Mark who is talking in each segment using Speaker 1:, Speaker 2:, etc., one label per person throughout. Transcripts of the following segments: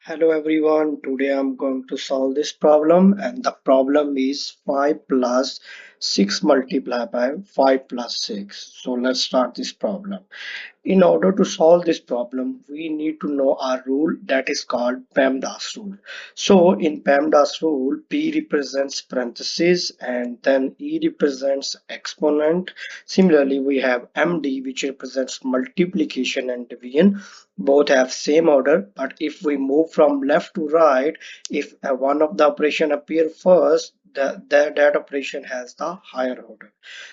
Speaker 1: Hello everyone, today I'm going to solve this problem and the problem is 5 plus 6 multiplied by 5 plus 6. So let's start this problem. In order to solve this problem, we need to know our rule that is called PEMDAS rule. So in PEMDAS rule, P represents parentheses and then E represents exponent. Similarly, we have MD which represents multiplication and division. Both have same order, but if we move from left to right, if one of the operation appear first, that operation has the higher order.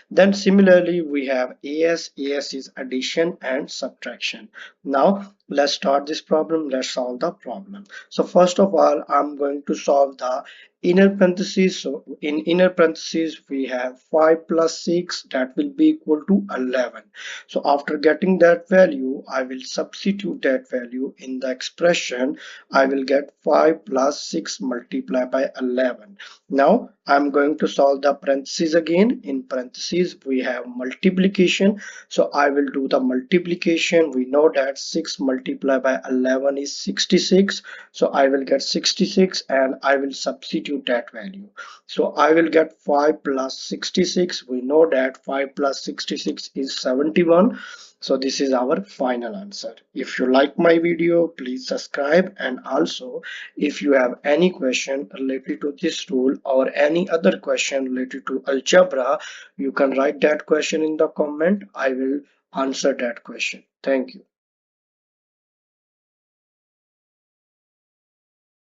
Speaker 1: Then similarly we have AS is addition and subtraction. Now let's start this problem. Let's solve the problem. So first of all, I'm going to solve the inner parentheses. So in inner parentheses we have 5 plus 6, that will be equal to 11. So after getting that value, I will substitute that value in the expression. I will get 5 plus 6 multiplied by 11. Now I'm going to solve the parentheses again. In parentheses we have multiplication, so I will do the multiplication. We know that 6 multiplied by 11 is 66, so I will get 66 and I will substitute that value. So I will get 5 plus 66. We know that 5 plus 66 is 71. So this is our final answer. If you like my video, please subscribe, and also if you have any question related to this rule or any other question related to algebra, you can write that question in the comment. I will answer that question. Thank you.